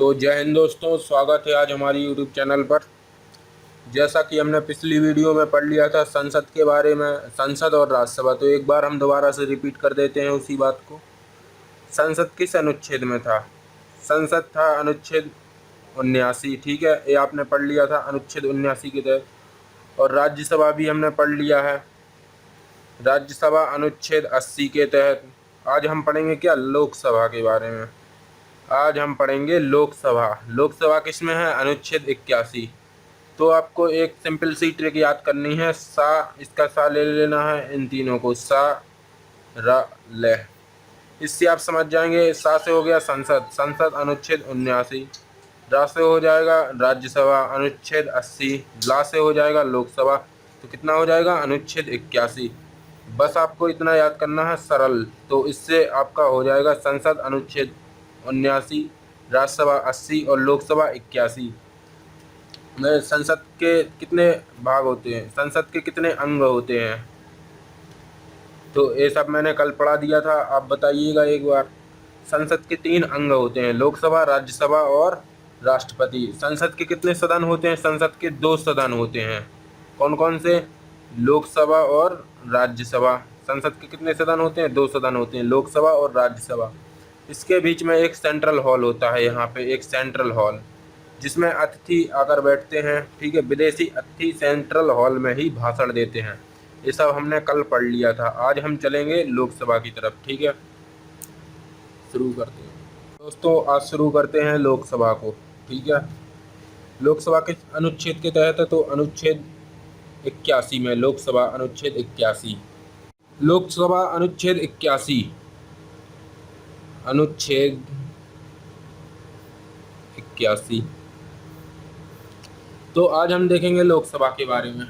तो जय हिंद दोस्तों, स्वागत है आज हमारी यूट्यूब चैनल पर। जैसा कि हमने पिछली वीडियो में पढ़ लिया था संसद के बारे में, संसद और राज्यसभा, तो एक बार हम दोबारा से रिपीट कर देते हैं उसी बात को। संसद किस अनुच्छेद में था? संसद था अनुच्छेद 79। ठीक है, ये आपने पढ़ लिया था अनुच्छेद 79 के तहत। और राज्यसभा भी हमने पढ़ लिया है, राज्यसभा अनुच्छेद 80 के तहत। आज हम पढ़ेंगे क्या? लोकसभा के बारे में। आज हम पढ़ेंगे लोकसभा। लोकसभा किस में है? अनुच्छेद 81। तो आपको एक सिंपल सी ट्रिक याद करनी है। इसका सा ले लेना है, इन तीनों को सा र ले। इससे आप समझ जाएंगे। सा से हो गया संसद, संसद अनुच्छेद 79। रा से हो जाएगा राज्यसभा अनुच्छेद 80। ला से हो जाएगा लोकसभा, तो कितना हो जाएगा? अनुच्छेद 81। बस आपको इतना याद करना है, सरल। तो इससे आपका हो जाएगा संसद अनुच्छेद 79, राज्यसभा 80 और लोकसभा 81। में संसद के कितने भाग होते हैं? संसद के कितने अंग होते हैं? तो ये सब मैंने कल पढ़ा दिया था, आप बताइएगा एक बार। संसद के 3 अंग होते हैं, लोकसभा, राज्यसभा और राष्ट्रपति। संसद के कितने सदन होते हैं? संसद के 2 सदन होते हैं। कौन कौन से? लोकसभा और राज्यसभा। संसद के कितने सदन होते हैं? 2 सदन होते हैं, लोकसभा और राज्यसभा। इसके बीच में एक सेंट्रल हॉल होता है, यहाँ पे एक सेंट्रल हॉल जिसमें अतिथि आकर बैठते हैं। ठीक है, विदेशी अतिथि सेंट्रल हॉल में ही भाषण देते हैं। ये सब हमने कल पढ़ लिया था। आज हम चलेंगे लोकसभा की तरफ। ठीक है, शुरू करते हैं दोस्तों। आज शुरू करते हैं लोकसभा को। ठीक है, लोकसभा किस अनुच्छेद के तहत है? तो अनुच्छेद 81 में। लोकसभा अनुच्छेद 81। लोकसभा अनुच्छेद 81, अनुच्छेद 81। तो आज हम देखेंगे लोकसभा के बारे में।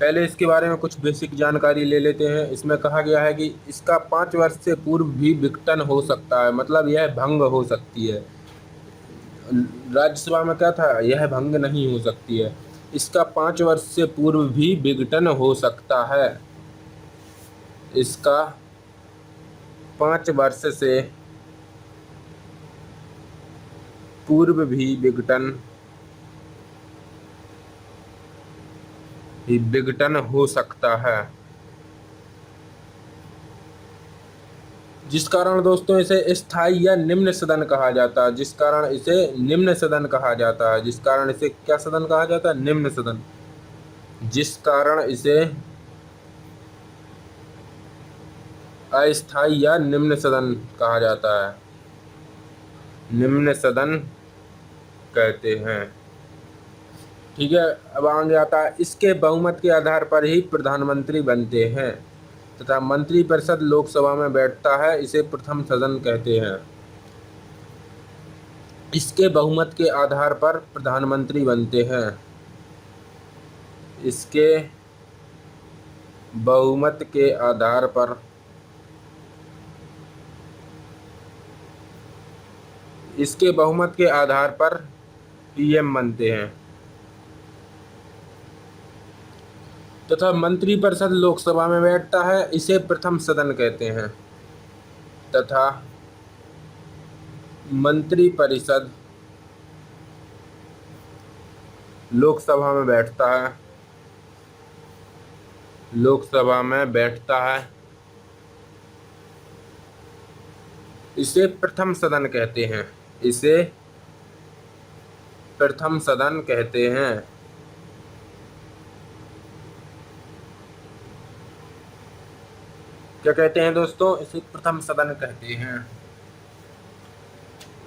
पहले इसके बारे में कुछ बेसिक जानकारी ले लेते हैं। इसमें कहा गया है कि इसका 5 वर्ष से पूर्व भी विघटन हो सकता है, मतलब यह भंग हो सकती है। राज्यसभा में क्या था? यह भंग नहीं हो सकती है। इसका 5 वर्ष से पूर्व भी विघटन हो सकता है। इसका 5 वर्ष से पूर्व भी विघटन हो सकता है, जिस कारण दोस्तों इसे स्थायी या निम्न सदन कहा जाता है। जिस कारण इसे निम्न सदन कहा जाता है। जिस कारण इसे क्या सदन कहा जाता है? निम्न सदन। जिस कारण इसे अस्थायी या निम्न सदन कहा जाता है, निम्न सदन कहते हैं। ठीक है, अब आगे आता है, इसके बहुमत के आधार पर ही प्रधानमंत्री बनते हैं तथा मंत्रिपरिषद लोकसभा में बैठता है। इसे प्रथम सदन कहते हैं। इसके बहुमत के आधार पर प्रधानमंत्री बनते हैं। इसके बहुमत के आधार पर पीएम बनते हैं तथा मंत्रिपरिषद लोकसभा में बैठता है। इसे प्रथम सदन कहते हैं तथा मंत्रिपरिषद लोकसभा में बैठता है। इसे प्रथम सदन कहते हैं। इसे प्रथम सदन कहते हैं। क्या कहते हैं दोस्तों? इसे प्रथम सदन कहते हैं।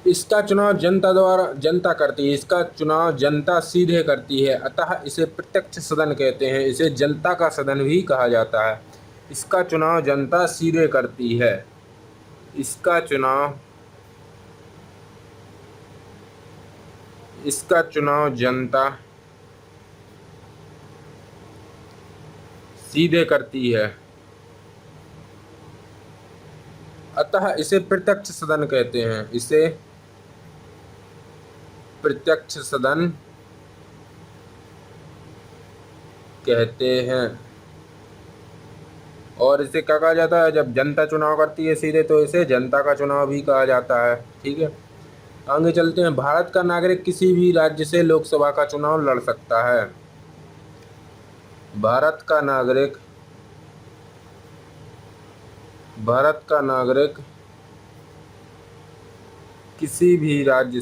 इसका चुनाव जनता करती है। इसका चुनाव जनता सीधे करती है, अतः इसे प्रत्यक्ष सदन कहते हैं। इसे जनता का सदन भी कहा जाता है। इसका चुनाव जनता सीधे करती है। इसका चुनाव जनता सीधे करती है, अतः इसे प्रत्यक्ष सदन कहते हैं। इसे प्रत्यक्ष सदन कहते हैं। और इसे क्या कहा जाता है, जब जनता चुनाव करती है सीधे तो इसे जनता का चुनाव भी कहा जाता है। ठीक है, आगे चलते हैं। भारत का नागरिक किसी भी राज्य से लोकसभा का चुनाव लड़ सकता है। भारत का नागरिक किसी भी राज्य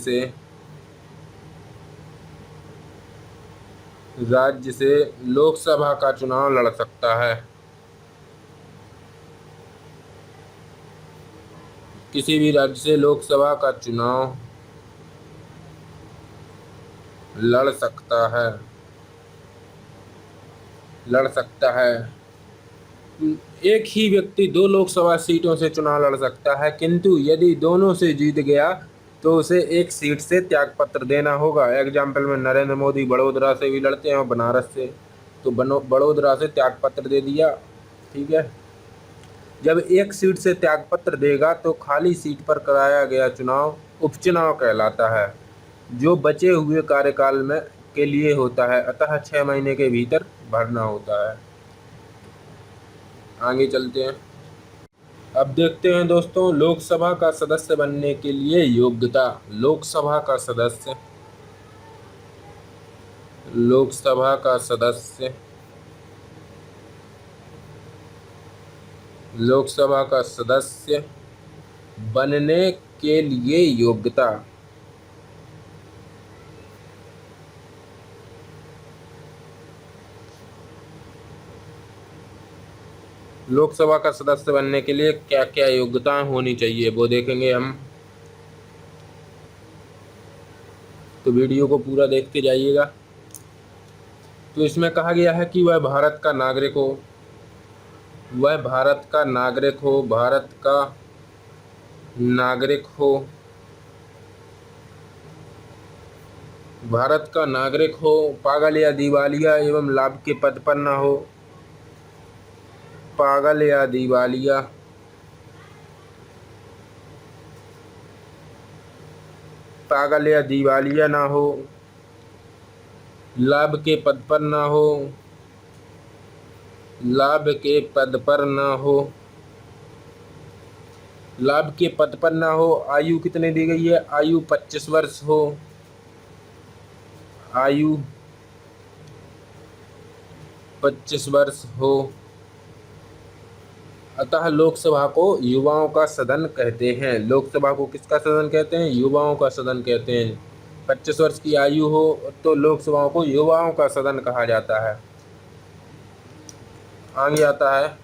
से लोकसभा का चुनाव लड़ सकता है। किसी भी राज्य से लोकसभा का चुनाव लड़ सकता है। एक ही व्यक्ति दो लोकसभा सीटों से चुनाव लड़ सकता है, किंतु यदि दोनों से जीत गया तो उसे एक सीट से त्यागपत्र देना होगा। एग्जाम्पल में नरेंद्र मोदी बड़ोदरा से भी लड़ते हैं और बनारस से, तो बड़ोदरा से त्यागपत्र दे दिया। ठीक है, जब एक सीट से त्यागपत्र देगा तो खाली सीट पर कराया गया चुनाव उपचुनाव कहलाता है, जो बचे हुए कार्यकाल में के लिए होता है, अतः 6 महीने के भीतर भरना होता है। आगे चलते हैं। अब देखते हैं दोस्तों, लोकसभा का सदस्य बनने के लिए योग्यता। लोकसभा का सदस्य बनने के लिए योग्यता। लोकसभा का सदस्य बनने के लिए क्या क्या योग्यताएं होनी चाहिए वो देखेंगे हम, तो वीडियो को पूरा देखते जाइएगा। तो इसमें कहा गया है कि वह भारत का नागरिक हो, भारत का नागरिक हो, पागल या दिवालिया एवं लाभ के पद पर न हो। पागल या दिवालिया ना हो, लाभ के पद पर ना हो। आयु कितने दी गई है, आयु 25 वर्ष हो। अतः लोकसभा को युवाओं का सदन कहते हैं। लोकसभा को किसका सदन कहते हैं, युवाओं का सदन कहते हैं। 25 वर्ष की आयु हो तो लोकसभा को युवाओं का सदन कहा जाता है। आगे आता है,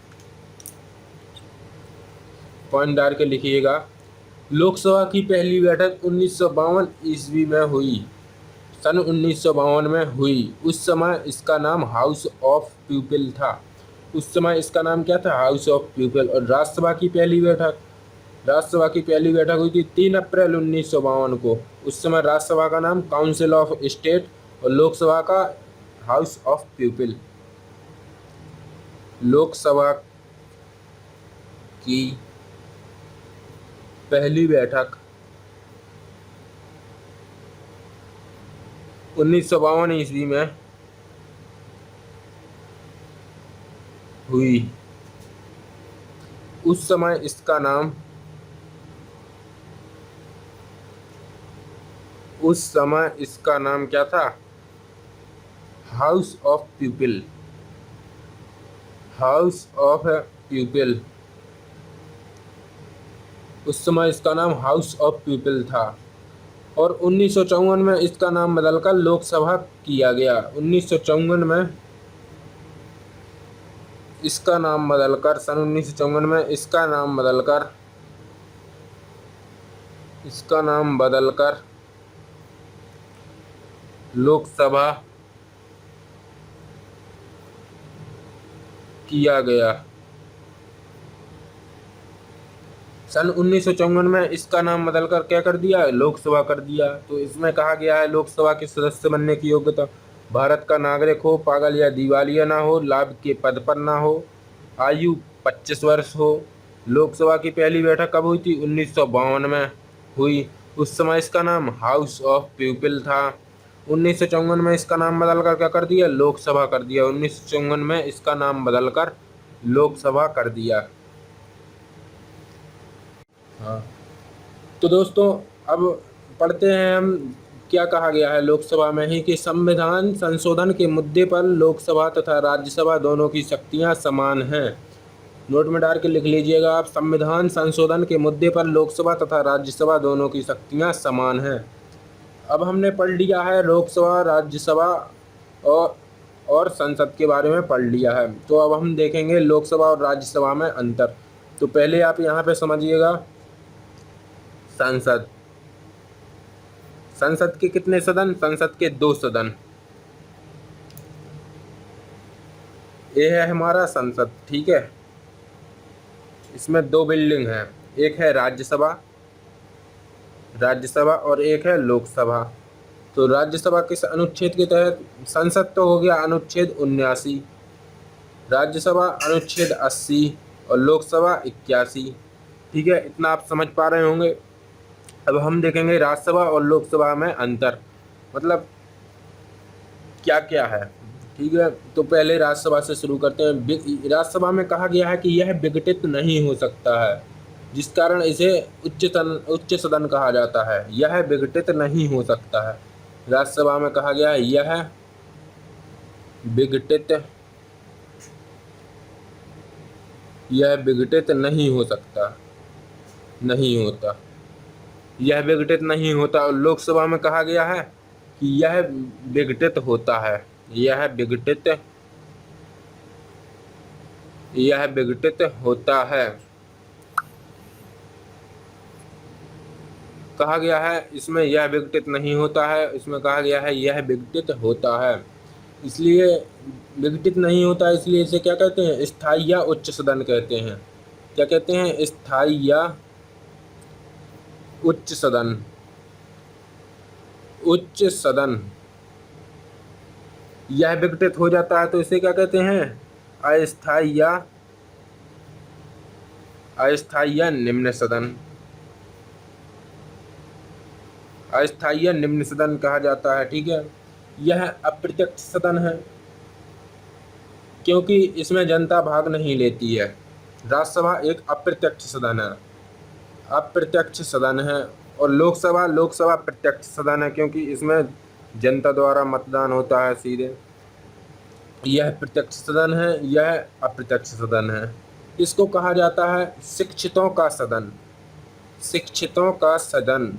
पॉइंट डाल के लिखिएगा। लोकसभा की पहली बैठक 1952 ईस्वी में हुई। सन 1952 में हुई। उस समय इसका नाम हाउस ऑफ पीपल था। उस समय इसका नाम क्या था, हाउस ऑफ पीपल। और राज्यसभा की पहली बैठक हुई थी 3 अप्रैल 1952 को। उस समय राज्यसभा का नाम काउंसिल ऑफ स्टेट और लोकसभा का हाउस ऑफ पीपल। लोकसभा की पहली बैठक 1952 ईस्वी में हुई। उस समय इसका नाम क्या था, हाउस ऑफ पीपल। उस समय इसका नाम हाउस ऑफ पीपल था। और 1954 में इसका नाम बदलकर लोकसभा किया गया। 1954 में इसका नाम बदलकर सन 1954 में इसका नाम बदलकर लोकसभा किया गया। सन 1954 में इसका नाम बदलकर क्या कर दिया, लोकसभा कर दिया। तो इसमें कहा गया है लोकसभा के सदस्य बनने की योग्यता। भारत का नागरिक हो, पागल या दिवालिया ना हो, लाभ के पद पर ना हो, आयु 25 वर्ष हो। लोकसभा की पहली बैठक कब हुई थी, 1952 में हुई। उस समय इसका नाम हाउस ऑफ पीपल था। 1954 में इसका नाम बदलकर क्या कर दिया, लोकसभा कर दिया। 1954 में इसका नाम बदलकर लोकसभा कर दिया। हाँ, तो दोस्तों अब पढ़ते हैं हम क्या कहा गया है लोकसभा में ही कि संविधान संशोधन के मुद्दे पर लोकसभा तथा राज्यसभा दोनों की शक्तियां समान हैं। नोट में डाल के लिख लीजिएगा आप, संविधान संशोधन के मुद्दे पर लोकसभा तथा राज्यसभा दोनों की शक्तियां समान हैं। अब हमने पढ़ लिया है लोकसभा, राज्यसभा और संसद के बारे में पढ़ लिया है। तो अब हम देखेंगे लोकसभा और राज्यसभा में अंतर। तो पहले आप यहाँ पे समझिएगा संसद। संसद के कितने सदन? संसद के 2 सदन। ये है हमारा संसद, ठीक है। इसमें 2 बिल्डिंग है, एक है राज्यसभा और एक है लोकसभा। तो राज्यसभा किस अनुच्छेद के तहत? संसद तो हो गया अनुच्छेद 79, राज्यसभा अनुच्छेद 80 और लोकसभा 81। ठीक है, इतना आप समझ पा रहे होंगे। अब हम देखेंगे राज्यसभा और लोकसभा में अंतर, मतलब क्या क्या है। ठीक है, तो पहले राज्यसभा से शुरू करते हैं। राज्यसभा में कहा गया है कि यह विघटित नहीं हो सकता है, जिस कारण इसे उच्च सदन कहा जाता है। यह विघटित नहीं हो सकता है। राज्यसभा में कहा गया है यह विघटित नहीं हो सकता, नहीं होता, यह विघटित नहीं होता। और लोकसभा में कहा गया है कि यह विघटित होता है, यह विघटित होता है। कहा गया है इसमें यह विघटित नहीं होता है, इसमें कहा गया है यह विघटित होता है। इसलिए विघटित नहीं होता है, इसलिए इसे क्या कहते हैं? स्थायी या उच्च सदन कहते हैं। क्या कहते हैं? स्थायी या उच्च सदन। उच्च सदन। यह विघटित हो जाता है तो इसे क्या कहते हैं? अस्थायी या निम्न सदन। अस्थायी या निम्न सदन कहा जाता है। ठीक है, यह अप्रत्यक्ष सदन है क्योंकि इसमें जनता भाग नहीं लेती है। राज्यसभा एक अप्रत्यक्ष सदन है, अप्रत्यक्ष सदन है। और लोकसभा प्रत्यक्ष सदन है क्योंकि इसमें जनता द्वारा मतदान होता है सीधे। यह प्रत्यक्ष सदन है, यह अप्रत्यक्ष सदन है। इसको कहा जाता है शिक्षितों का सदन। शिक्षितों का सदन,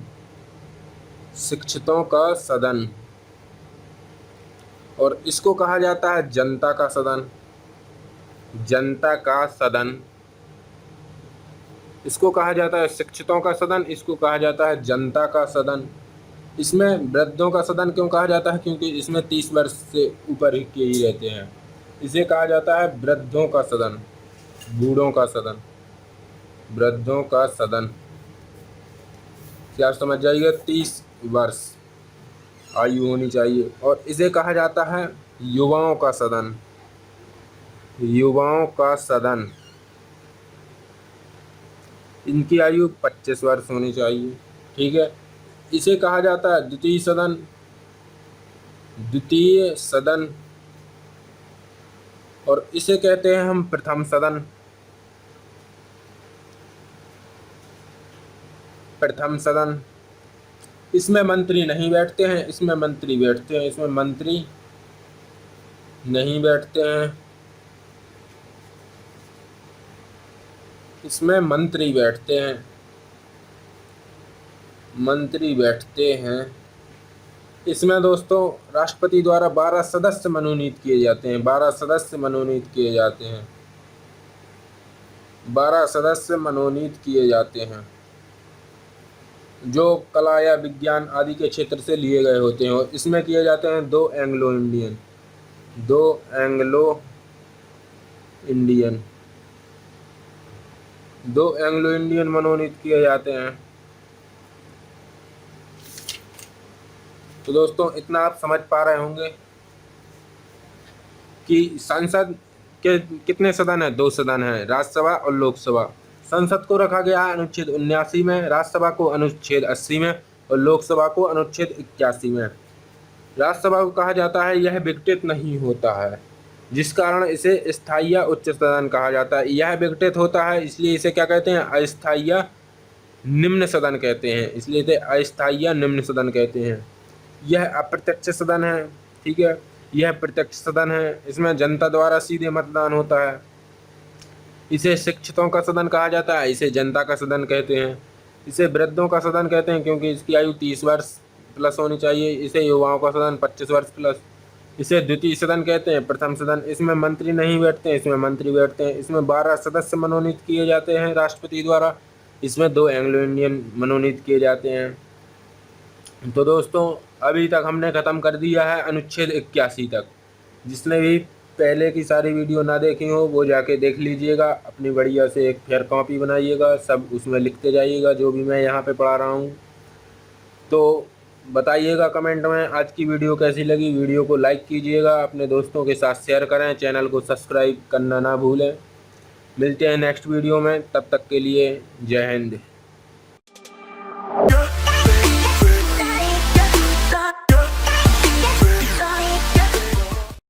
शिक्षितों का सदन। और इसको कहा जाता है जनता का सदन, जनता का सदन। इसको कहा जाता है शिक्षितों का सदन, इसको कहा जाता है जनता का सदन। इसमें वृद्धों का सदन क्यों कहा जाता है? क्योंकि इसमें 30 वर्ष से ऊपर के ही रहते हैं। इसे कहा जाता है वृद्धों का सदन, बूढ़ों का सदन, वृद्धों का सदन। क्या समझ जाइए? 30 वर्ष आयु होनी चाहिए। और इसे कहा जाता है युवाओं का सदन, युवाओं का सदन। इनकी आयु 25 वर्ष होनी चाहिए। ठीक है, इसे कहा जाता है द्वितीय सदन, द्वितीय सदन। और इसे कहते हैं हम प्रथम सदन, प्रथम सदन। इसमें मंत्री नहीं बैठते हैं, इसमें मंत्री बैठते हैं, इसमें मंत्री नहीं बैठते हैं, इसमें मंत्री बैठते हैं, मंत्री बैठते हैं। इसमें दोस्तों राष्ट्रपति द्वारा 12 सदस्य मनोनीत किए जाते हैं, 12 सदस्य मनोनीत किए जाते हैं, 12 सदस्य मनोनीत किए जाते हैं, जो कला या विज्ञान आदि के क्षेत्र से लिए गए होते हैं। और इसमें किए जाते हैं 2 Anglo Indian, 2 Anglo Indian, 2 Anglo Indian मनोनीत किए जाते हैं। तो दोस्तों इतना आप समझ पा रहे होंगे कि संसद के कितने सदन है? 2 सदन है, राज्यसभा और लोकसभा। संसद को रखा गया है अनुच्छेद 79 में, राज्यसभा को अनुच्छेद 80 में और लोकसभा को अनुच्छेद 81 में। राज्यसभा को कहा जाता है यह विघटित नहीं होता है, जिस कारण इसे स्थायी उच्च सदन कहा जाता है। यह विघटित होता है, इसलिए इसे क्या कहते हैं, अस्थायी निम्न सदन कहते हैं, इसलिए इसे अस्थायी निम्न सदन कहते हैं। यह अप्रत्यक्ष सदन है, ठीक है। यह प्रत्यक्ष सदन है, इसमें जनता द्वारा सीधे मतदान होता है। इसे शिक्षितों का सदन कहा जाता है, इसे जनता का सदन कहते हैं। इसे वृद्धों का सदन कहते हैं क्योंकि इसकी आयु 30 वर्ष प्लस होनी चाहिए। इसे युवाओं का सदन 25 वर्ष प्लस। इसे द्वितीय सदन कहते हैं। प्रथम सदन, इसमें मंत्री नहीं बैठते हैं, इसमें मंत्री बैठते हैं। इसमें 12 सदस्य मनोनीत किए जाते हैं राष्ट्रपति द्वारा। इसमें 2 एंग्लो इंडियन मनोनीत किए जाते हैं। तो दोस्तों, अभी तक हमने ख़त्म कर दिया है अनुच्छेद 81 तक। जिसने भी पहले की सारी वीडियो ना देखी हो वो जाके देख लीजिएगा। अपनी बढ़िया से एक फेयर कॉपी बनाइएगा, सब उसमें लिखते जाइएगा जो भी मैं यहाँ पे पढ़ा रहा हूँ। तो बताइएगा कमेंट में आज की वीडियो कैसी लगी। वीडियो को लाइक कीजिएगा, अपने दोस्तों के साथ शेयर करें, चैनल को सब्सक्राइब करना ना भूलें। मिलते हैं नेक्स्ट वीडियो में, तब तक के लिए जय हिंद।